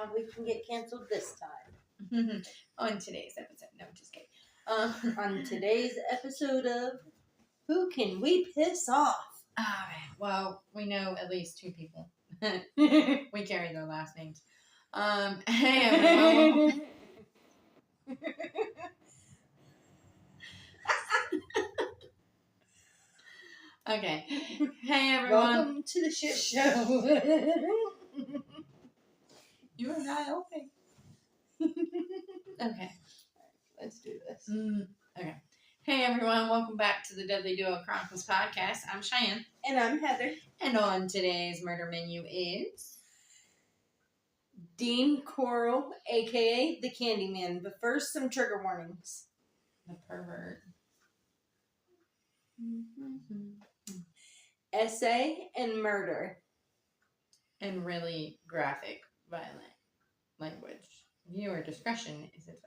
how we can get canceled this time. On today's episode. No, just kidding. On today's episode of Who Can We Piss Off? Alright, well, we know at least 2 people. We carry their last names. Hey everyone. Okay. Hey everyone. Welcome to the shit show. You and I, okay. Okay. Let's do this. Okay. Hey everyone, welcome back to the Deadly Duo Chronicles podcast. I'm Cheyenne. And I'm Heather. And on today's murder menu is... Dean Corll, a.k.a. the Candyman. But first, some trigger warnings. The pervert. Essay and murder. And really graphic, violent language. Viewer discretion is advised.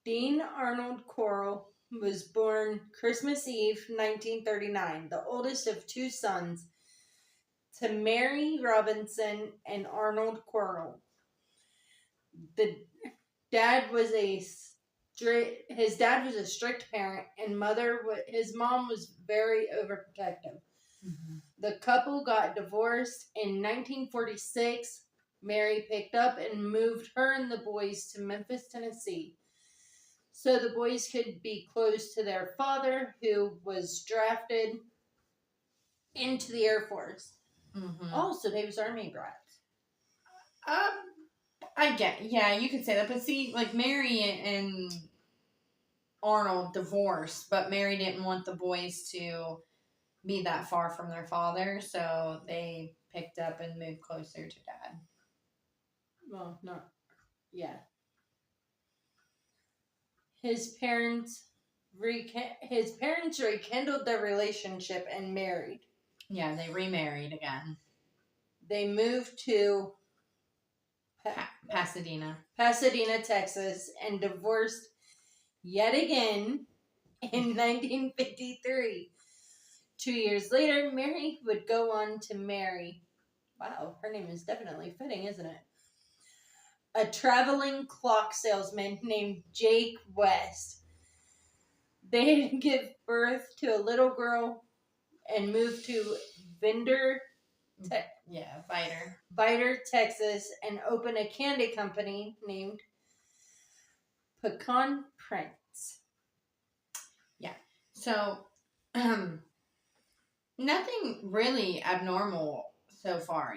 Dean Arnold Corll was born Christmas Eve, 1939, the oldest of 2 sons, to Mary Robinson and Arnold Corll. His dad was a strict parent, and his mom was very overprotective. Mm-hmm. The couple got divorced in 1946. Mary picked up and moved her and the boys to Memphis, Tennessee, so the boys could be close to their father, who was drafted into the Air Force. Mm-hmm. Oh, so they was Army brats. Yeah, you could say that. But see, like, Mary and Arnold divorced, but Mary didn't want the boys to be that far from their father, so they picked up and moved closer to Dad. Well, not... Yeah. His parents rekindled their relationship and married. Yeah, they remarried again. They moved to Pasadena, Texas, and divorced yet again in 1953. 2 years later, Mary would go on to marry... Wow, her name is definitely fitting, isn't it? A traveling clock salesman named Jake West. They give birth to a little girl and moved to Vidor, Texas, and opened a candy company named Pecan Prince. Yeah. So, nothing really abnormal so far,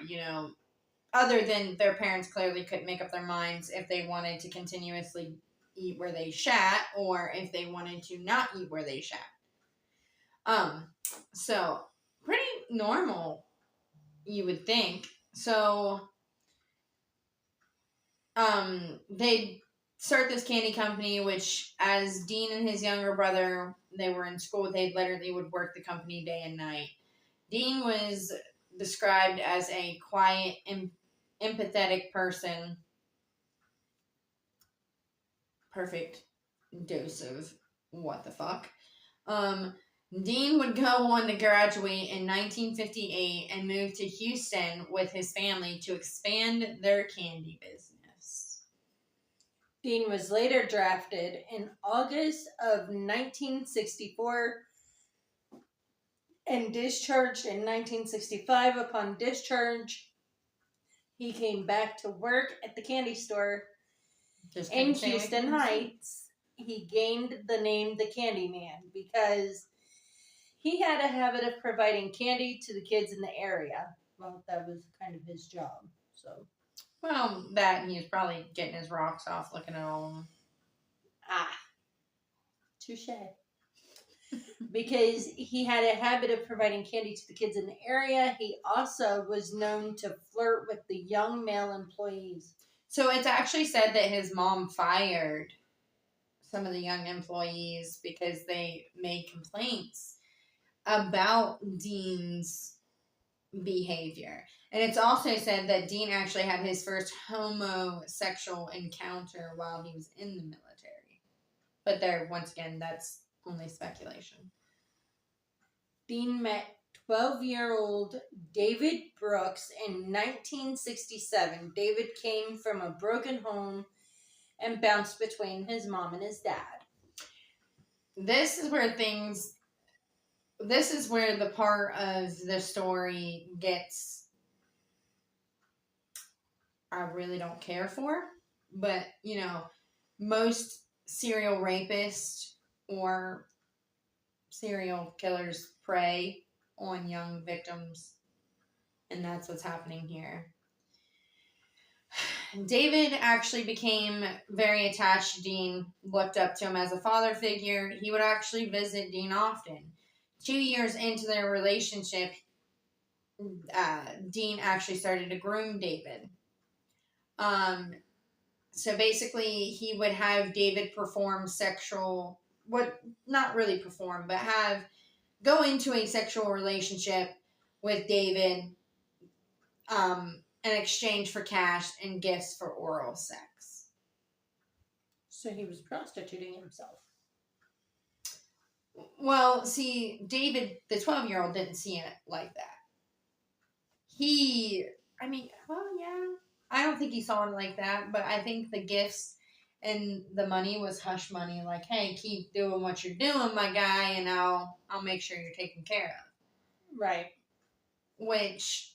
other than their parents clearly couldn't make up their minds if they wanted to continuously eat where they shat or if they wanted to not eat where they shat. So pretty normal, you would think. So, they start this candy company, which as Dean and his younger brother, they were in school, they literally would work the company day and night. Dean was described as a quiet and empathetic person. Perfect dose of what the fuck. Dean would go on to graduate in 1958 and move to Houston with his family to expand their candy business. Dean was later drafted in August of 1964 and discharged in 1965. Upon discharge, he came back to work at the candy store in Houston Heights. He gained the name the Candyman because he had a habit of providing candy to the kids in the area. Well, that was kind of his job. So, well, that he was probably getting his rocks off looking at all of them. Touche. Because he had a habit of providing candy to the kids in the area, he also was known to flirt with the young male employees. So it's actually said that his mom fired some of the young employees because they made complaints about Dean's behavior. And it's also said that Dean actually had his first homosexual encounter while he was in the military. But there, once again, that's only speculation. Dean met 12-year-old David Brooks in 1967. David came from a broken home and bounced between his mom and his dad. This is where the part of the story gets, I really don't care for. But, most serial rapists or serial killers prey on young victims. And that's what's happening here. David actually became very attached to Dean, looked up to him as a father figure. He would actually visit Dean often. 2 years into their relationship, Dean actually started to groom David. So basically, he would have David perform not really perform, but go into a sexual relationship with David, in exchange for cash and gifts for oral sex. So he was prostituting himself. Well, see, David, the 12-year-old, didn't see it like that. I don't think he saw it like that, but I think the gifts and the money was hush money, like, hey, keep doing what you're doing, my guy, and I'll make sure you're taken care of. Right. Which,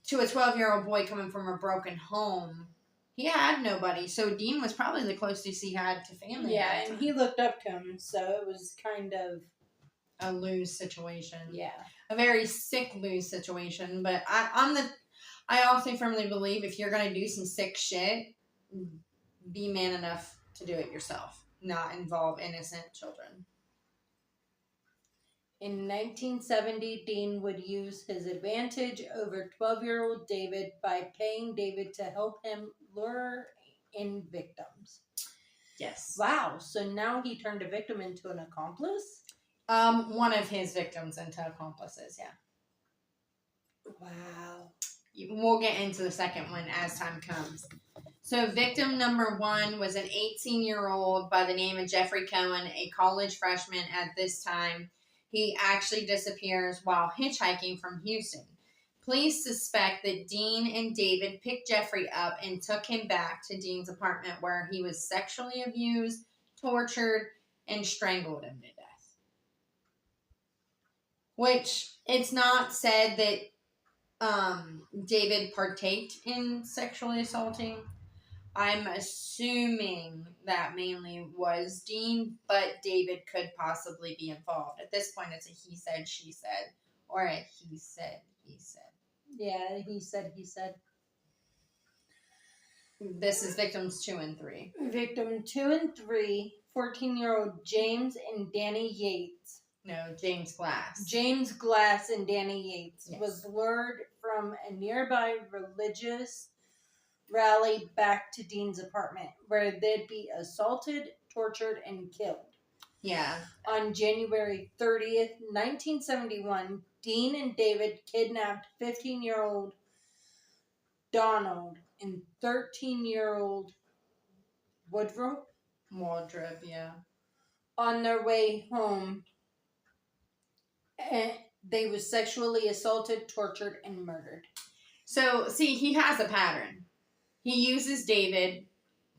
to a 12-year-old boy coming from a broken home, he had nobody, so Dean was probably the closest he had to family. Yeah, and he looked up to him, so it was kind of a lose situation. Yeah. A very sick lose situation, but I also firmly believe if you're going to do some sick shit, be man enough to do it yourself, not involve innocent children. In 1970, Dean would use his advantage over 12-year-old David by paying David to help him lure in victims. Yes. Wow, so now he turned a victim into an accomplice? One of his victims into accomplices, yeah. Wow. We'll get into the second one as time comes. So victim number 1 was an 18-year-old by the name of Jeffrey Cohen, a college freshman at this time. He actually disappears while hitchhiking from Houston. Police suspect that Dean and David picked Jeffrey up and took him back to Dean's apartment where he was sexually abused, tortured, and strangled him to death. Which, it's not said that David partaked in sexually assaulting. I'm assuming that mainly was Dean, but David could possibly be involved. At this point, it's a he said, she said, or a he said, he said. Yeah, he said. This is victims 2 and 3. Victim 2 and 3, 14-year-old James and Danny Yates. No, James Glass. James Glass and Danny Yates, yes, was lured from a nearby religious rally back to Dean's apartment, where they'd be assaulted, tortured, and killed. Yeah. On January 30th, 1971, Dean and David kidnapped 15-year-old Donald and 13-year-old Woodrow, yeah. on their way home. And they were sexually assaulted, tortured, and murdered. So, see, he has a pattern. He uses David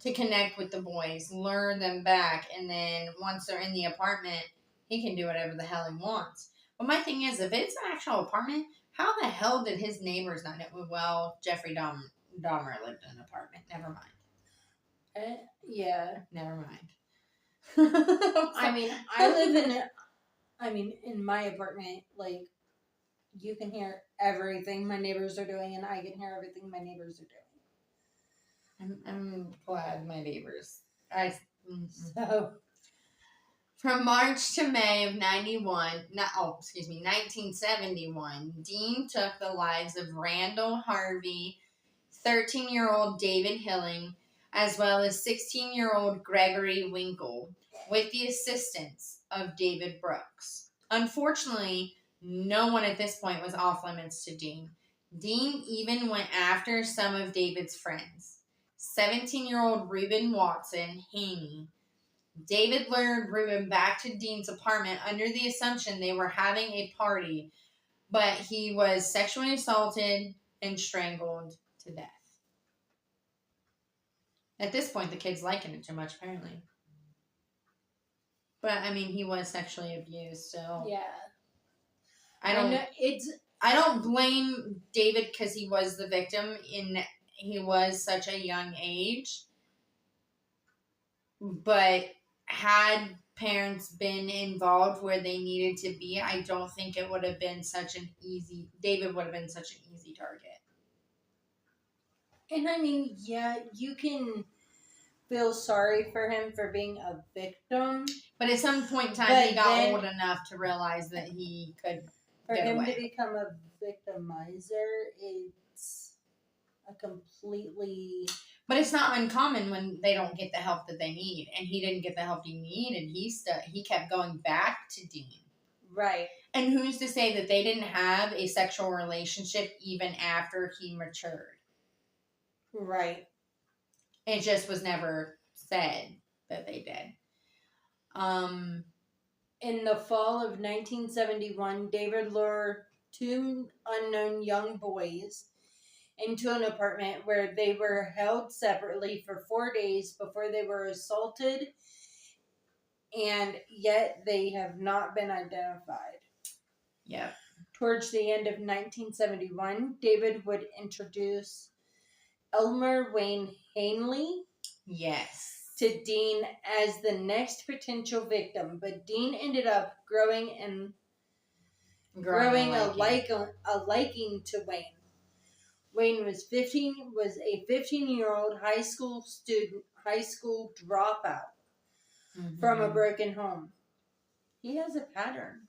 to connect with the boys, lure them back, and then once they're in the apartment, he can do whatever the hell he wants. But my thing is, if it's an actual apartment, how the hell did his neighbors not know? Well, Jeffrey Dahmer lived in an apartment. Never mind. Yeah. Never mind. In my apartment, like, you can hear everything my neighbors are doing, and I can hear everything my neighbors are doing. I'm glad my neighbors. So, from March to May of 1971, Dean took the lives of Randall Harvey, 13-year-old David Hilling, as well as 16-year-old Gregory Winkle, with the assistance of David Brooks. Unfortunately, no one at this point was off limits to Dean. Dean even went after some of David's friends. 17-year-old Reuben Watson Haney, David lured Reuben back to Dean's apartment under the assumption they were having a party, but he was sexually assaulted and strangled to death. At this point, the kid's liking it too much, apparently. But, I mean, he was sexually abused, so... Yeah. I don't blame David because he was the victim he was such a young age. But had parents been involved where they needed to be, I don't think it would have been David would have been such an easy target. And I mean, yeah, you can feel sorry for him for being a victim. But at some point in time, he got old enough to realize that he could For him away. to become a victimizer, it's a completely... But it's not uncommon when they don't get the help that they need. And he didn't get the help he needed. He kept going back to Dean. Right. And who's to say that they didn't have a sexual relationship even after he matured? Right. It just was never said that they did. In the fall of 1971, David lured two unknown young boys into an apartment where they were held separately for 4 days before they were assaulted, and yet they have not been identified. Yep. Towards the end of 1971, David would introduce Elmer Wayne Hanley to Dean as the next potential victim, but Dean ended up growing a liking to Wayne. Wayne was a 15-year-old high school dropout from a broken home. He has a pattern,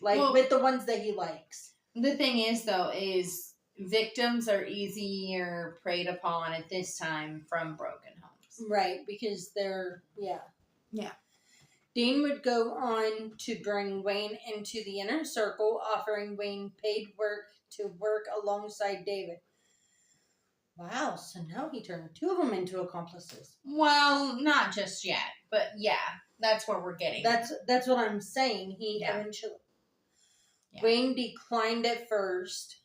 with the ones that he likes. The thing is, though, is victims are easier preyed upon at this time from broken homes. Right, because they're, yeah. Yeah. Dean would go on to bring Wayne into the inner circle, offering Wayne paid work to work alongside David. Wow, so now he turned two of them into accomplices. Well, not just yet, but yeah, that's where we're getting. That's what I'm saying. He eventually... Yeah. Wayne declined at first.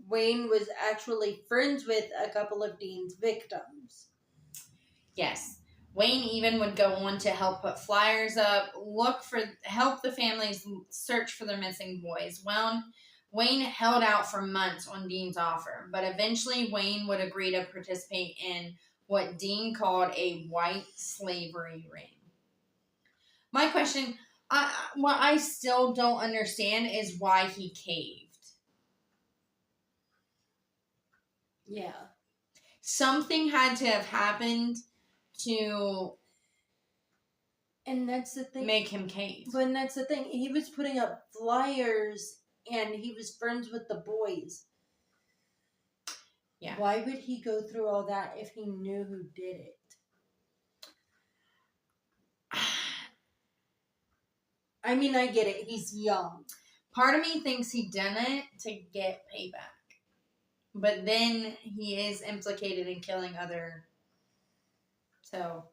Wayne was actually friends with a couple of Dean's victims. Yes. Wayne even would go on to help put flyers up, help the families search for their missing boys. Well, Wayne held out for months on Dean's offer, but eventually Wayne would agree to participate in what Dean called a white slavery ring. My question, what I still don't understand is why he caved. Yeah. Something had to have happened to... And that's the thing. Make him cave. But that's the thing. He was putting up flyers and he was friends with the boys. Yeah. Why would he go through all that if he knew who did it? I mean, I get it. He's young. Part of me thinks he done it to get payback. But then he is implicated in killing other... So,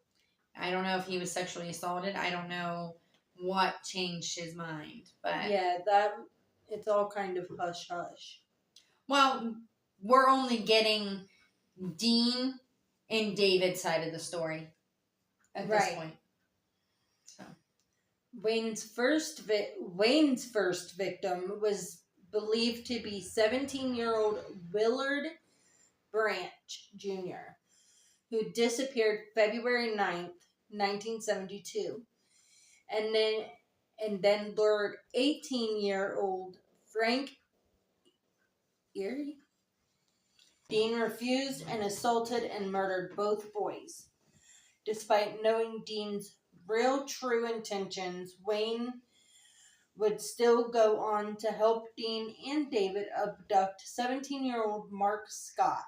I don't know if he was sexually assaulted. I don't know what changed his mind. But yeah, it's all kind of hush-hush. Well, we're only getting Dean and David's side of the story at this point. So, Wayne's first victim was believed to be 17-year-old Willard Branch Jr., who disappeared February 9th, 1972, and then lured 18-year-old Frank Erie. Dean refused and assaulted and murdered both boys. Despite knowing Dean's real true intentions, Wayne would still go on to help Dean and David abduct 17-year-old Mark Scott.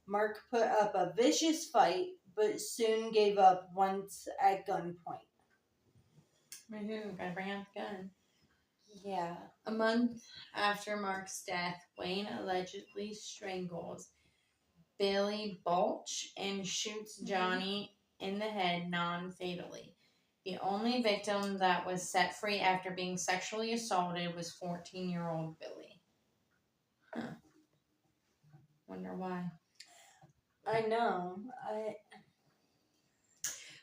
Mark put up a vicious fight, but soon gave up once at gunpoint. Gotta bring out the gun. Yeah. A month after Mark's death, Wayne allegedly strangles Billy Balch and shoots Johnny in the head non-fatally. The only victim that was set free after being sexually assaulted was 14-year-old Billy. Huh. Wonder why. I know.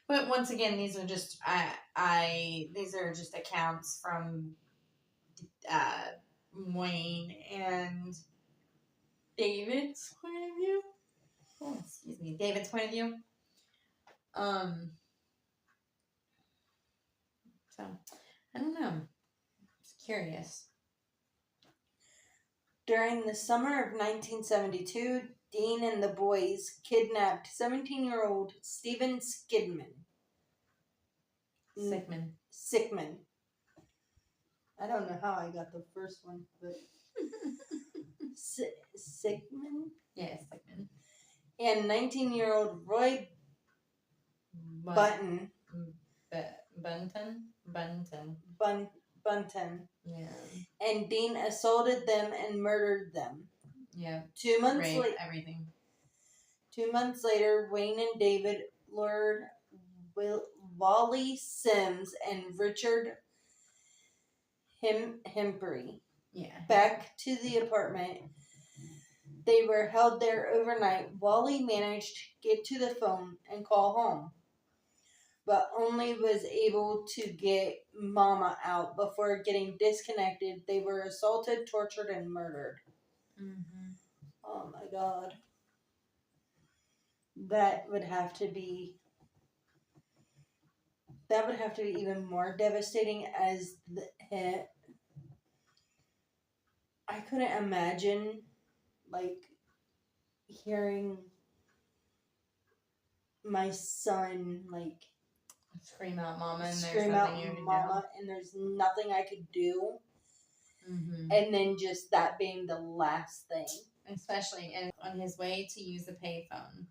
But once again, these are just these are just accounts from Wayne and David's point of view. Oh, excuse me, David's point of view. So I don't know. Just curious. During the summer of 1972, Dean and the boys kidnapped 17-year-old Stephen Sickman. I don't know how I got the first one, but Sickman? Yes, Sickman. And 19-year-old Roy Bunton. Bunton. Yeah. And Dean assaulted them and murdered them. Yeah. 2 months later. Everything. 2 months later, Wayne and David lured Wally Sims and Richard Hemprey back to the apartment. They were held there overnight. Wally managed to get to the phone and call home, but only was able to get Mama out before getting disconnected. They were assaulted, tortured, and murdered. Mm-hmm. Oh my God. That would have to be even more devastating as I couldn't imagine, like, hearing my son, like, scream out mama and scream out mama and there's nothing I could do. Mm-hmm. And then just that being the last thing. Especially on his way to use the payphone.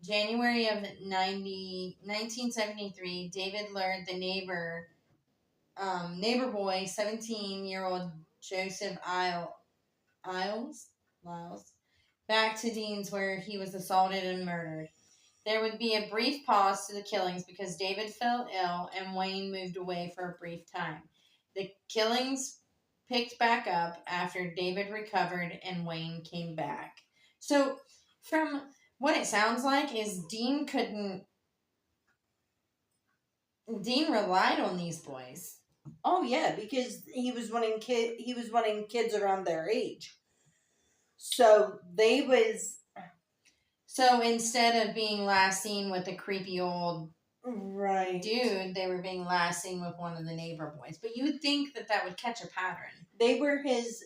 January of 1973, David lured the neighbor boy, 17-year-old Joseph Lyles, back to Dean's where he was assaulted and murdered. There would be a brief pause to the killings because David fell ill and Wayne moved away for a brief time. The killings picked back up after David recovered and Wayne came back. So, from what it sounds like is Dean relied on these boys. Oh yeah, because he was wanting kids around their age. So instead of being last seen with a creepy old dude, they were being last seen with one of the neighbor boys. But you would think that would catch a pattern. They were his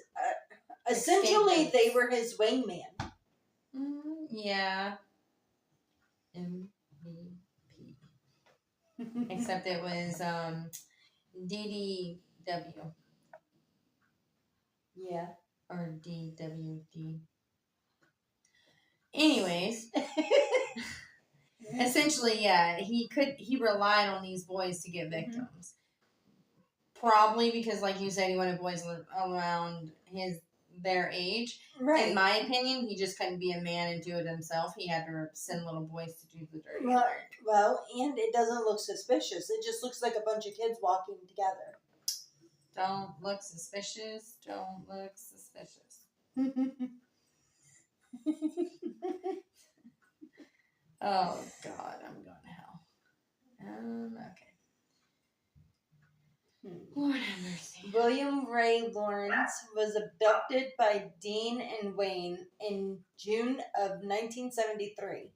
essentially they were his wingman. Yeah. MVP. Except it was DDW. Yeah. Or DWD. Anyways. Essentially, yeah, he relied on these boys to get victims. Mm-hmm. Probably because, like you said, he wanted boys around their age. Right. In my opinion, he just couldn't be a man and do it himself. He had to send little boys to do the dirty work. Well, and it doesn't look suspicious. It just looks like a bunch of kids walking together. Don't look suspicious. Don't look suspicious. Oh, God, I'm going to hell. Okay. Lord have mercy. William Ray Lawrence was abducted by Dean and Wayne in June of 1973.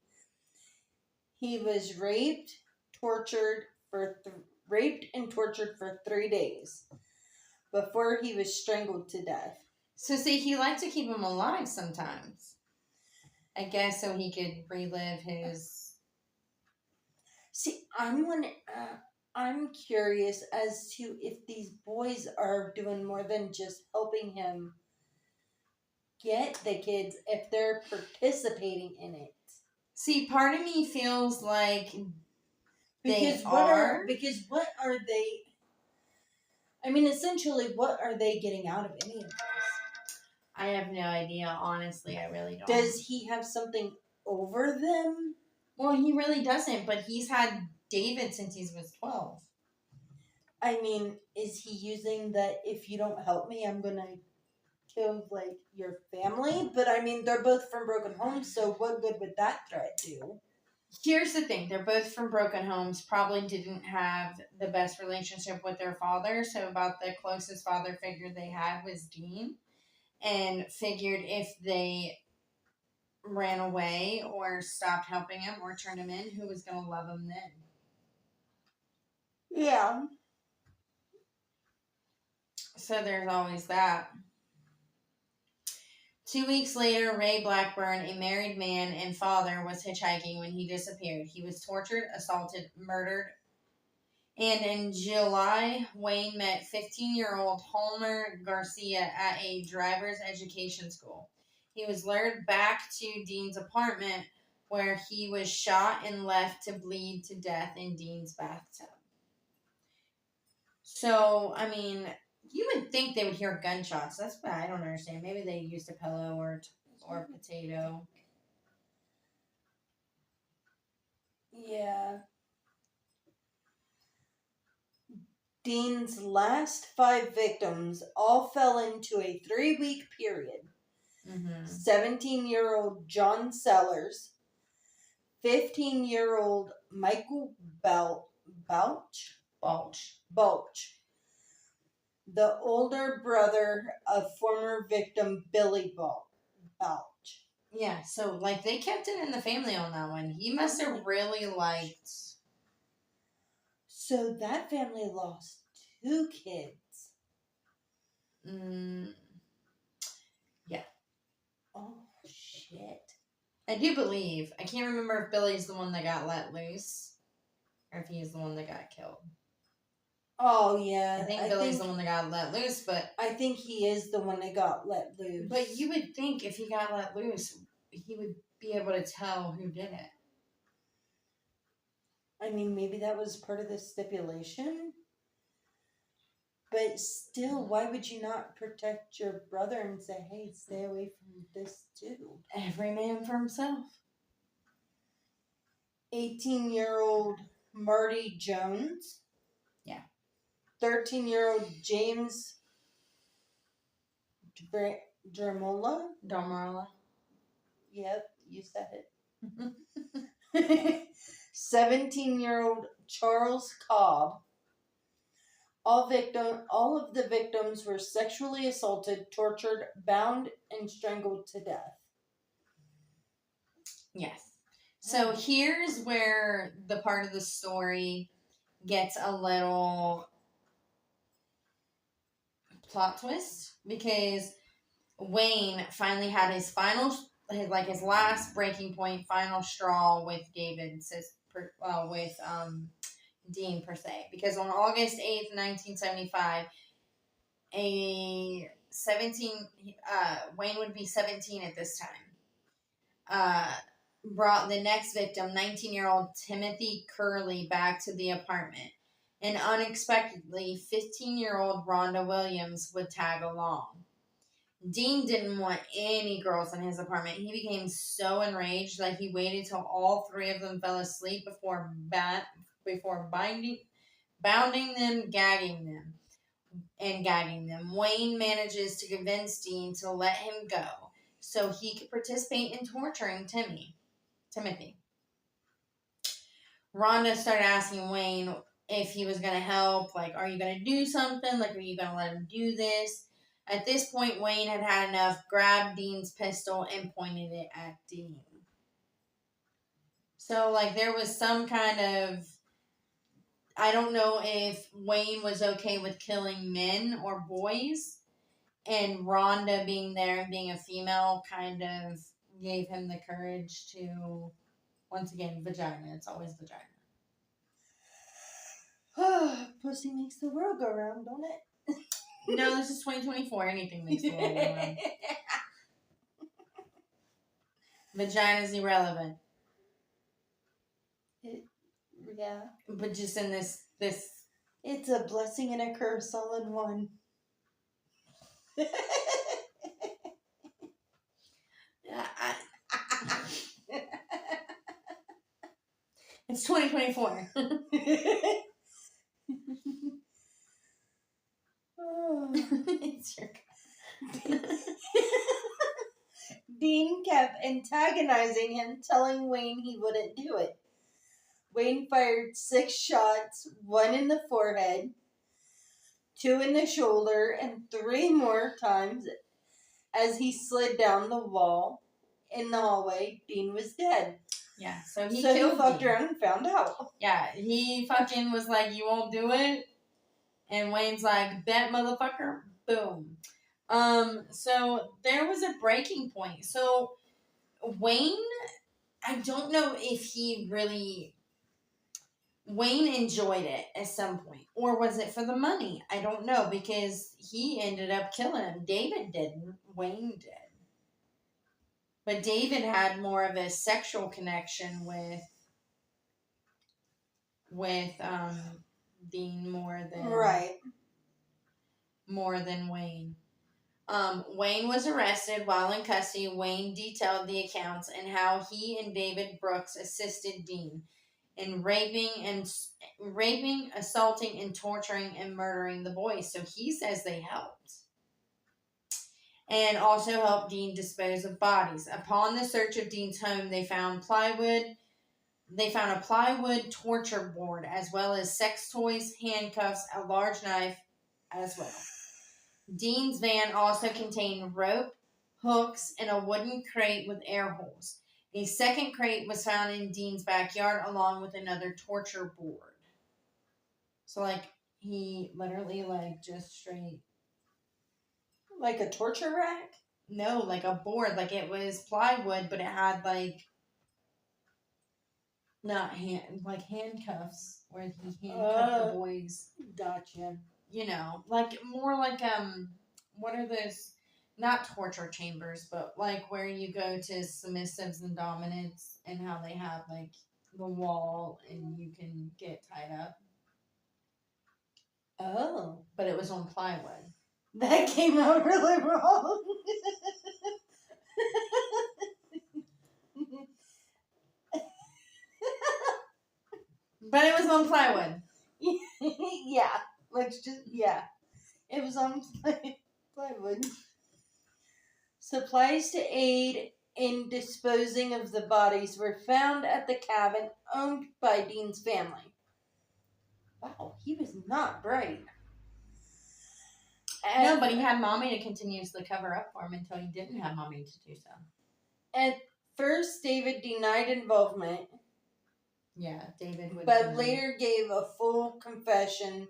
He was raped and tortured for 3 days before he was strangled to death. So, see, he liked to keep him alive sometimes. I guess so he could relive his... See, I'm curious as to if these boys are doing more than just helping him get the kids, if they're participating in it. See, part of me feels like because what are they? I mean, essentially, what are they getting out of any of this? I have no idea, honestly. I really don't. Does he have something over them? Well, he really doesn't, but he's had David since he was 12. I mean, is he using that if you don't help me, I'm gonna kill, like, your family? But I mean, they're both from broken homes, so what good would that threat do? Here's the thing. They're both from broken homes, probably didn't have the best relationship with their father, so about the closest father figure they had was Dean, and figured if they ran away or stopped helping him or turned him in, who was going to love him then? Yeah. So there's always that. 2 weeks later, Ray Blackburn, a married man and father, was hitchhiking when he disappeared. He was tortured, assaulted, murdered, and in July, Wayne met 15-year-old Homer Garcia at a driver's education school. He was lured back to Dean's apartment, where he was shot and left to bleed to death in Dean's bathtub. So, I mean, you would think they would hear gunshots. That's what I don't understand. Maybe they used a pillow or potato. Yeah. Dean's last 5 victims all fell into a 3-week period. 17-year-old John Sellers, 15-year-old Michael Balch, the older brother of former victim Billy Balch. Yeah, so, like, they kept it in the family on that one. He must have really liked... So that family lost 2 kids. Yeah. Oh, shit. I do believe. I can't remember if Billy's the one that got let loose or if he's the one that got killed. Oh, yeah. I think Billy's the one that got let loose, but... I think he is the one that got let loose. But you would think if he got let loose, he would be able to tell who did it. I mean, maybe that was part of the stipulation. But still, why would you not protect your brother and say, hey, stay away from this too? Every man for himself. 18-year-old Marty Jones. Yeah. 13-year-old James Dormola. Yep, you said it. 17-year-old Charles Cobb. All of the victims were sexually assaulted, tortured, bound, and strangled to death. Yes. So here's where the part of the story gets a little plot twist, because Wayne finally had his last breaking point, final straw with Dean per se, because on August 8th, 1975, Wayne would be 17 at this time, brought the next victim, 19-year-old Timothy Curley, back to the apartment. And unexpectedly, 15-year-old Rhonda Williams would tag along. Dean didn't want any girls in his apartment. He became so enraged that he waited till all 3 of them fell asleep before bounding them, gagging them. Wayne manages to convince Dean to let him go so he could participate in torturing Timothy. Rhonda started asking Wayne if he was going to help. Like, are you going to do something? Like, are you going to let him do this? At this point, Wayne had enough, grabbed Dean's pistol, and pointed it at Dean. So, like, there was some kind of... I don't know if Wayne was okay with killing men or boys, and Rhonda being there and being a female kind of gave him the courage to, once again, vagina. It's always vagina. Pussy makes the world go round, don't it? No, this is 2024. Anything makes the world go round. Vagina's irrelevant. Yeah. But just in this... It's a blessing and a curse all in one. It's It's 2024. It's your Dean kept antagonizing him, telling Wayne he wouldn't do it. Wayne fired 6 shots, 1 in the forehead, 2 in the shoulder, and 3 more times as he slid down the wall in the hallway. Dean was dead. Yeah, so he fucked Dean. around and found out. Yeah, he fucking was like, you won't do it? And Wayne's like, bet, motherfucker. Boom. So there was a breaking point. So Wayne, I don't know if he really... Wayne enjoyed it at some point. Or was it for the money? I don't know, because he ended up killing him. David didn't. Wayne did. But David had more of a sexual connection with Dean more than Wayne. Wayne was arrested. While in custody, Wayne detailed the accounts and how he and David Brooks assisted Dean in raping, assaulting, and torturing and murdering the boys. So he says they helped. And also helped Dean dispose of bodies. Upon the search of Dean's home, they found plywood. They found a plywood torture board, as well as sex toys, handcuffs, a large knife as well. Dean's van also contained rope, hooks, and a wooden crate with air holes. A second crate was found in Dean's backyard along with another torture board. So, he literally, just straight... Like a torture rack? No, like a board. It was plywood, but it had, not handcuffs, where he handcuffed the boys. Gotcha. More what are those, not torture chambers, but where you go to submissives and dominants, and how they have the wall and you can get tied up. Oh. But it was on plywood. That came out really wrong. But it was on plywood. Yeah. It was on plywood. Supplies to aid in disposing of the bodies were found at the cabin owned by Dean's family. Wow, he was not bright. No, but he had Mommy to continuously cover up for him until he didn't have Mommy to do so. At first, David denied involvement. Yeah, David would. But later gave a full confession,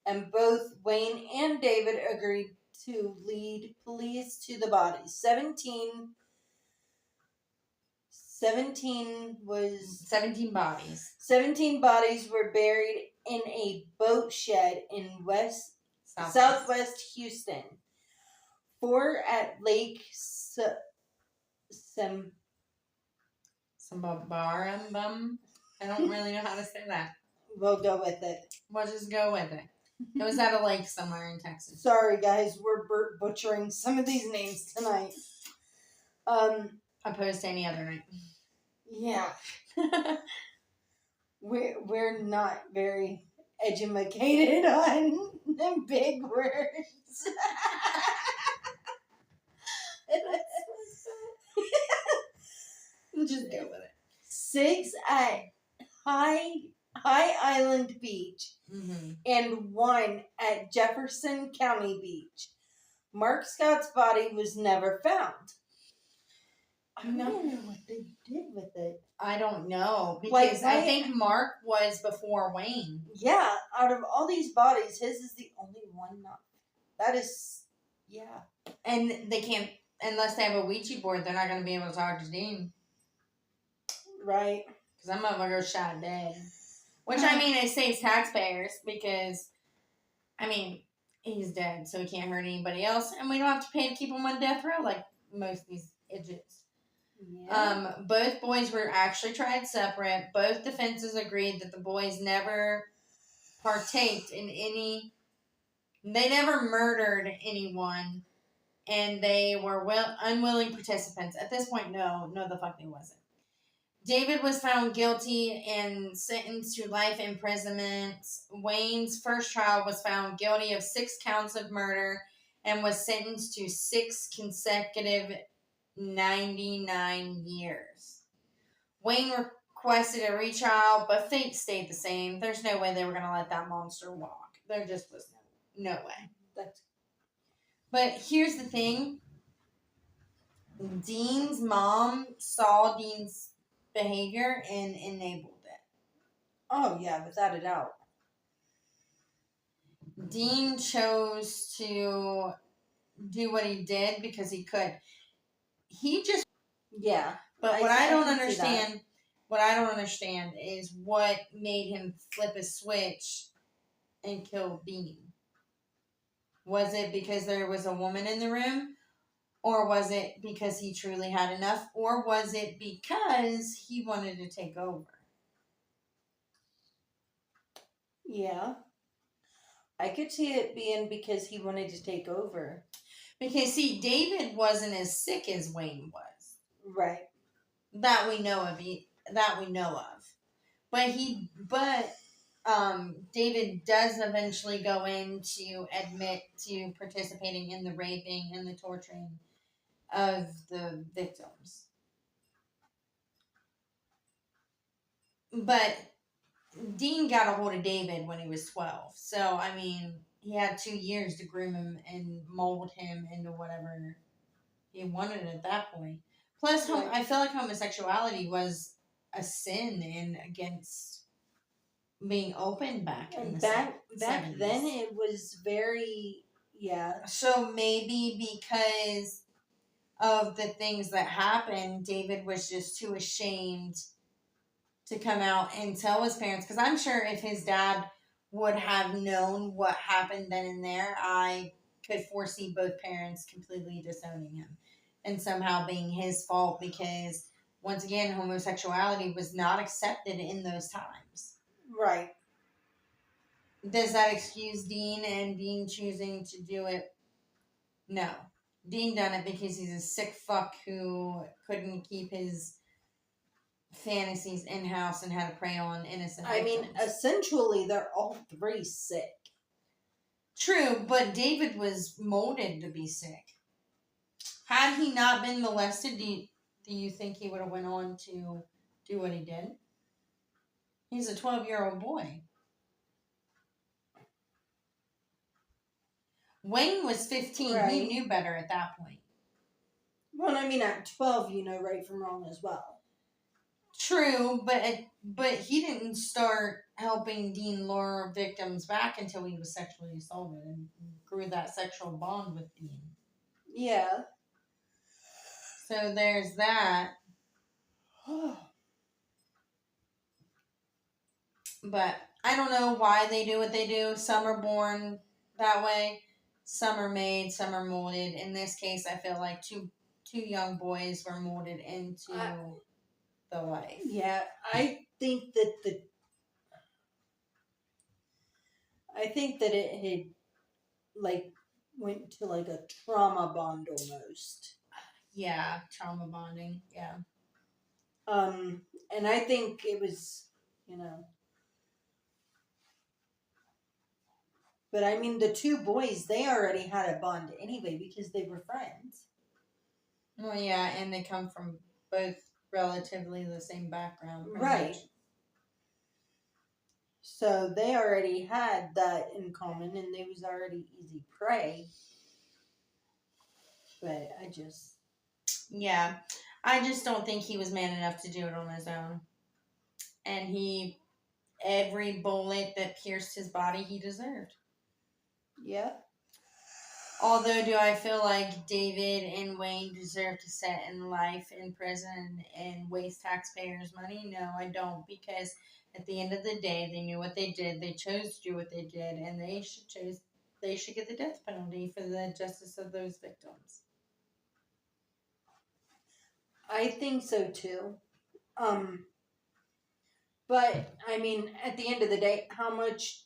and both Wayne and David agreed to lead police to the bodies. 17 bodies. 17 bodies were buried in a boat shed in Southwest Houston. 4 at Lake Sambaram. I don't really know how to say that. We'll go with it. We'll just go with it. It was at a lake somewhere in Texas. Sorry, guys. We're butchering some of these names tonight. Opposed to any other night. Yeah. We're not very educated on big words. Just go with it. 6 at High Island Beach, and 1 at Jefferson County Beach. Mark Scott's body was never found. I don't know what they did with it. I don't know, because I think Mark was before Wayne. Yeah, out of all these bodies, his is the only one not. That is, yeah. And they can't, unless they have a Ouija board, they're not going to be able to talk to Dean. Right. Because that motherfucker shot dead. Which, it saves taxpayers, because, he's dead, so he can't hurt anybody else, and we don't have to pay to keep him on death row like most of these idiots. Yeah. Both boys were actually tried separate. Both defenses agreed that the boys never partaked in any... They never murdered anyone, and they were unwilling participants. At this point, no the fuck they wasn't. David was found guilty and sentenced to life imprisonment. Wayne's first trial was found guilty of 6 counts of murder and was sentenced to 6 consecutive 99 years. Wayne requested a retrial, but fate stayed the same. There's no way they were going to let that monster walk. There just was no way. But here's the thing. Dean's mom saw Dean's behavior and enabled it. Oh, yeah, without a doubt. Dean chose to do what he did because he could. He just... Yeah. But what I don't understand is what made him flip a switch and kill Dean. Was it because there was a woman in the room? Or was it because he truly had enough? Or was it because he wanted to take over? Yeah. I could see it being because he wanted to take over. Because, see, David wasn't as sick as Wayne was. Right. That we know of. But David does eventually go in to admit to participating in the raping and the torturing of the victims. But Dean got a hold of David when he was 12. So, I mean, he had 2 years to groom him and mold him into whatever he wanted at that point. Plus, Right. I feel like homosexuality was a sin and against being open back in the back 70s. then it was very, yeah. So maybe because of the things that happened, David was just too ashamed to come out and tell his parents. Because I'm sure if his dad would have known what happened then and there, I could foresee both parents completely disowning him and somehow being his fault, because once again, homosexuality was not accepted in those times. Right. Does that excuse Dean and Dean choosing to do it? No. Dean done it because he's a sick fuck who couldn't keep his fantasies in-house and had to prey on innocent victims. I mean, essentially, they're all 3 sick. True, but David was molded to be sick. Had he not been molested, do you think he would have went on to do what he did? He's a 12-year-old boy. Wayne was 15. Right. He knew better at that point. Well, I mean, at 12, you know right from wrong as well. True, but he didn't start helping Dean lure victims back until he was sexually assaulted and grew that sexual bond with Dean. Yeah. So there's that. But I don't know why they do what they do. Some are born that way. Some are made. Some are molded. In this case, I feel like two young boys were molded into the life. Yeah, I think that it had, like, went to, like, a trauma bond almost. Yeah, trauma bonding, yeah. And I think it was, you know... But, I mean, the 2 boys, they already had a bond anyway because they were friends. Well, yeah, and they come from both relatively the same background. Right. Much. So they already had that in common, and they was already easy prey. But I just... Yeah. I just don't think he was man enough to do it on his own. And every bullet that pierced his body, he deserved. Yeah. Although, do I feel like David and Wayne deserve to sit in life in prison and waste taxpayers' money? No, I don't. Because at the end of the day, they knew what they did. They chose to do what they did, and they should get the death penalty for the justice of those victims. I think so too. But I mean, at the end of the day, how much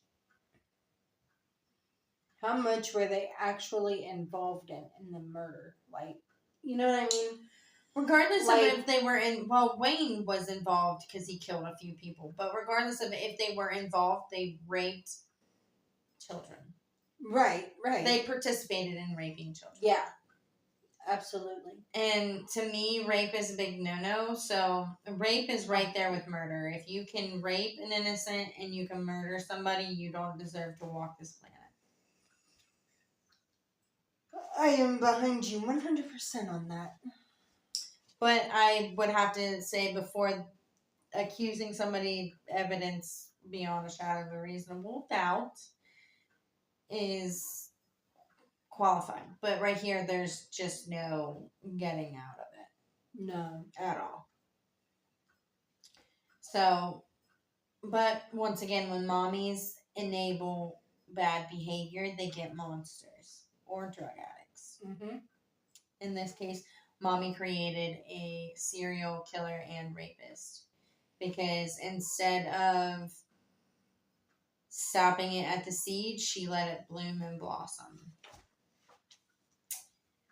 were they actually involved in the murder? Like, you know what I mean? Regardless Like- of if they were in, well, Wayne was involved because he killed a few people, but regardless of if they were involved, they raped children. Right. They participated in raping children. Yeah. Absolutely. And to me, rape is a big no-no. So rape is right there with murder. If you can rape an innocent and you can murder somebody, you don't deserve to walk this planet. I am behind you 100% on that. But I would have to say, before accusing somebody, evidence beyond a shadow of a reasonable doubt is qualified. But right here, there's just no getting out of it. No. At all. So, but once again, when mommies enable bad behavior, they get monsters or drug addicts. Mm-hmm. In this case, mommy created a serial killer and rapist because instead of stopping it at the seed, she let it bloom and blossom.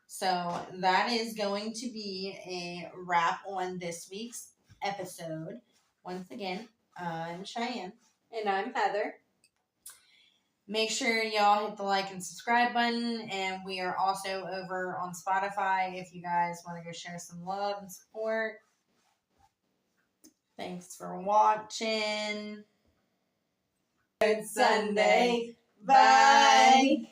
So that is going to be a wrap on this week's episode. Once again, I'm Cheyenne. And I'm Heather. Make sure y'all hit the like and subscribe button. And we are also over on Spotify if you guys want to go share some love and support. Thanks for watching. Good Sunday. Bye.